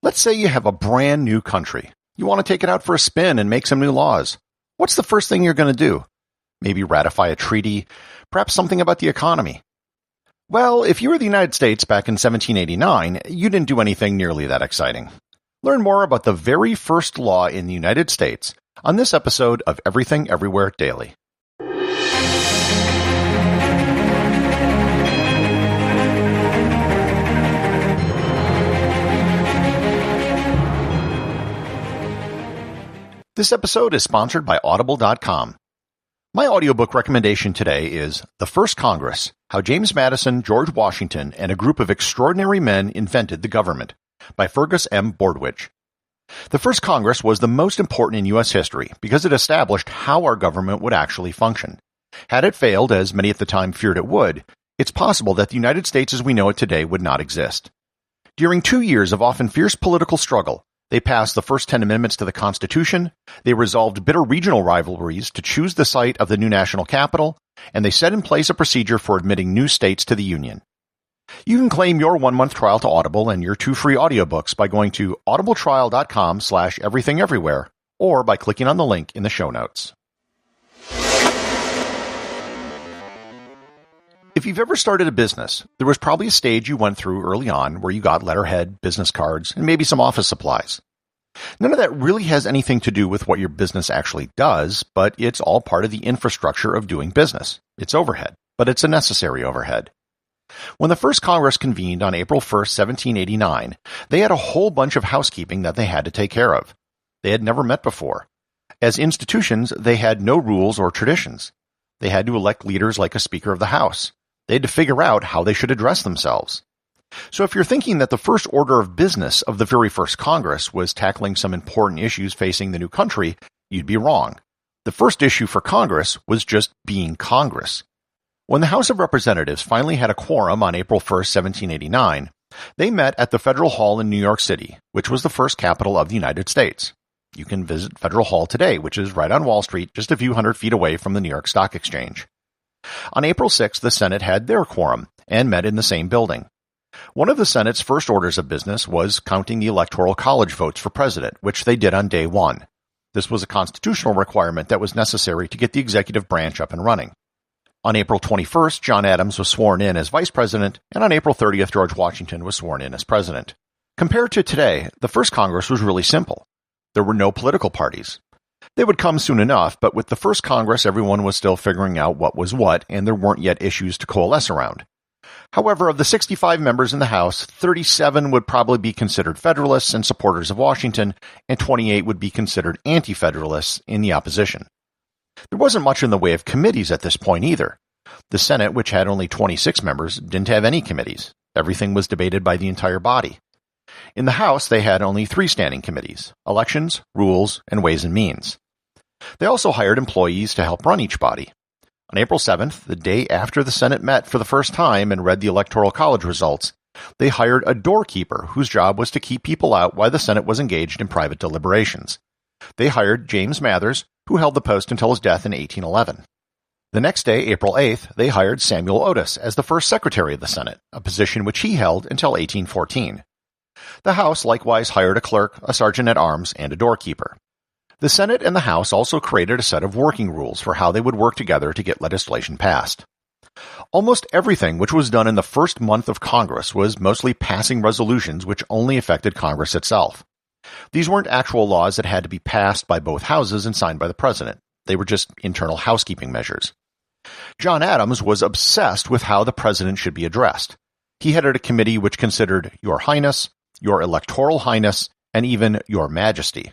Let's say you have a brand new country. You want to take it out for a spin and make some new laws. What's the first thing you're going to do? Maybe ratify a treaty, perhaps something about the economy. Well, if you were the United States back in 1789, you didn't do anything nearly that exciting. Learn more about the very first law in the United States on this episode of Everything Everywhere Daily. This episode is sponsored by Audible.com. My audiobook recommendation today is The First Congress: How James Madison, George Washington, and a Group of Extraordinary Men Invented the Government by Fergus M. Bordwich. The First Congress was the most important in U.S. history because it established how our government would actually function. Had it failed, as many at the time feared it would, it's possible that the United States as we know it today would not exist. During 2 years of often fierce political struggle, they passed the first 10 amendments to the Constitution, they resolved bitter regional rivalries to choose the site of the new national capital, and they set in place a procedure for admitting new states to the Union. You can claim your 1-month trial to Audible and your 2 free audiobooks by going to audibletrial.com/everythingeverywhere or by clicking on the link in the show notes. If you've ever started a business, there was probably a stage you went through early on where you got letterhead, business cards, and maybe some office supplies. None of that really has anything to do with what your business actually does, but it's all part of the infrastructure of doing business. It's overhead, but it's a necessary overhead. When the first Congress convened on April 1st, 1789, they had a whole bunch of housekeeping that they had to take care of. They had never met before. As institutions, they had no rules or traditions. They had to elect leaders like a Speaker of the House. They had to figure out how they should address themselves. So if you're thinking that the first order of business of the very first Congress was tackling some important issues facing the new country, you'd be wrong. The first issue for Congress was just being Congress. When the House of Representatives finally had a quorum on April 1st, 1789, they met at the Federal Hall in New York City, which was the first capital of the United States. You can visit Federal Hall today, which is right on Wall Street, just a few hundred feet away from the New York Stock Exchange. On April 6th, the Senate had their quorum and met in the same building. One of the Senate's first orders of business was counting the Electoral College votes for president, which they did on day 1. This was a constitutional requirement that was necessary to get the executive branch up and running. On April 21st, John Adams was sworn in as vice president, and on April 30th, George Washington was sworn in as president. Compared to today, the first Congress was really simple. There were no political parties. They would come soon enough, but with the first Congress, everyone was still figuring out what was what, and there weren't yet issues to coalesce around. However, of the 65 members in the House, 37 would probably be considered Federalists and supporters of Washington, and 28 would be considered anti-Federalists in the opposition. There wasn't much in the way of committees at this point either. The Senate, which had only 26 members, didn't have any committees. Everything was debated by the entire body. In the House, they had only 3 standing committees: Elections, Rules, and Ways and Means. They also hired employees to help run each body. On April 7th, the day after the Senate met for the first time and read the Electoral College results, they hired a doorkeeper whose job was to keep people out while the Senate was engaged in private deliberations. They hired James Mathers, who held the post until his death in 1811. The next day, April 8th, they hired Samuel Otis as the first Secretary of the Senate, a position which he held until 1814. The House likewise hired a clerk, a sergeant-at-arms, and a doorkeeper. The Senate and the House also created a set of working rules for how they would work together to get legislation passed. Almost everything which was done in the first month of Congress was mostly passing resolutions which only affected Congress itself. These weren't actual laws that had to be passed by both houses and signed by the president. They were just internal housekeeping measures. John Adams was obsessed with how the president should be addressed. He headed a committee which considered Your Highness, Your Electoral Highness, and even Your Majesty.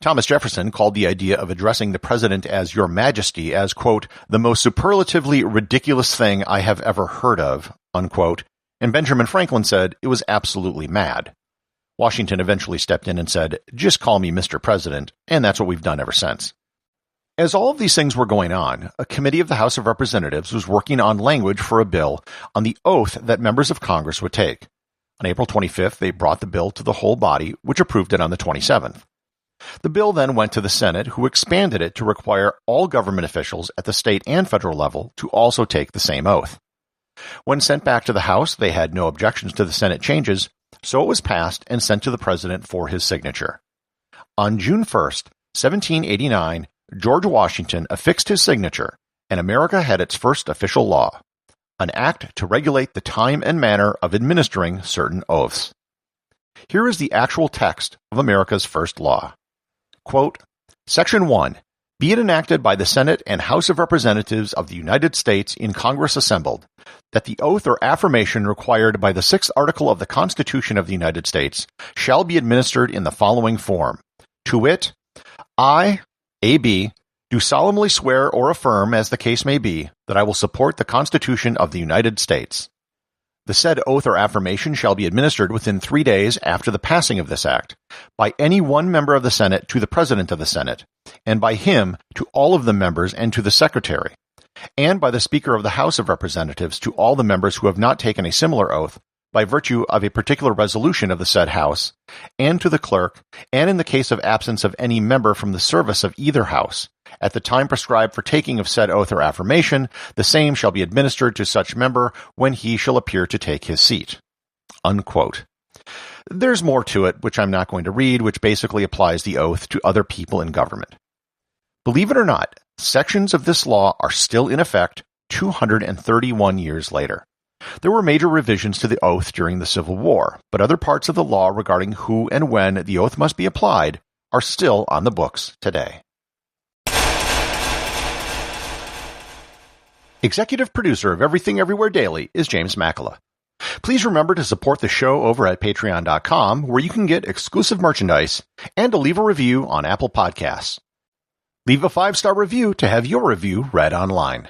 Thomas Jefferson called the idea of addressing the president as Your Majesty as, quote, the most superlatively ridiculous thing I have ever heard of, unquote, and Benjamin Franklin said it was absolutely mad. Washington eventually stepped in and said, just call me Mr. President, and that's what we've done ever since. As all of these things were going on, a committee of the House of Representatives was working on language for a bill on the oath that members of Congress would take. On April 25th, they brought the bill to the whole body, which approved it on the 27th. The bill then went to the Senate, who expanded it to require all government officials at the state and federal level to also take the same oath. When sent back to the House, they had no objections to the Senate changes, So it was passed and sent to the president for his signature. On June 1st, 1789, George Washington affixed his signature, and America had its first official law, an act to regulate the time and manner of administering certain oaths. Here is the actual text of America's first law. Quote, Section 1. Be it enacted by the Senate and House of Representatives of the United States in Congress assembled, that the oath or affirmation required by the 6th article of the Constitution of the United States shall be administered in the following form. To wit, I, A.B., do solemnly swear or affirm, as the case may be, that I will support the Constitution of the United States. The said oath or affirmation shall be administered within 3 days after the passing of this act, by any one member of the Senate to the President of the Senate, and by him to all of the members and to the Secretary, and by the Speaker of the House of Representatives to all the members who have not taken a similar oath, by virtue of a particular resolution of the said House, and to the clerk, and in the case of absence of any member from the service of either House, at the time prescribed for taking of said oath or affirmation, the same shall be administered to such member when he shall appear to take his seat. Unquote. There's more to it, which I'm not going to read, which basically applies the oath to other people in government. Believe it or not, sections of this law are still in effect 231 years later. There were major revisions to the oath during the Civil War, but other parts of the law regarding who and when the oath must be applied are still on the books today. Executive producer of Everything Everywhere Daily is James Makkyla. Please remember to support the show over at patreon.com, where you can get exclusive merchandise and to leave a review on Apple Podcasts. Leave a 5-star review to have your review read online.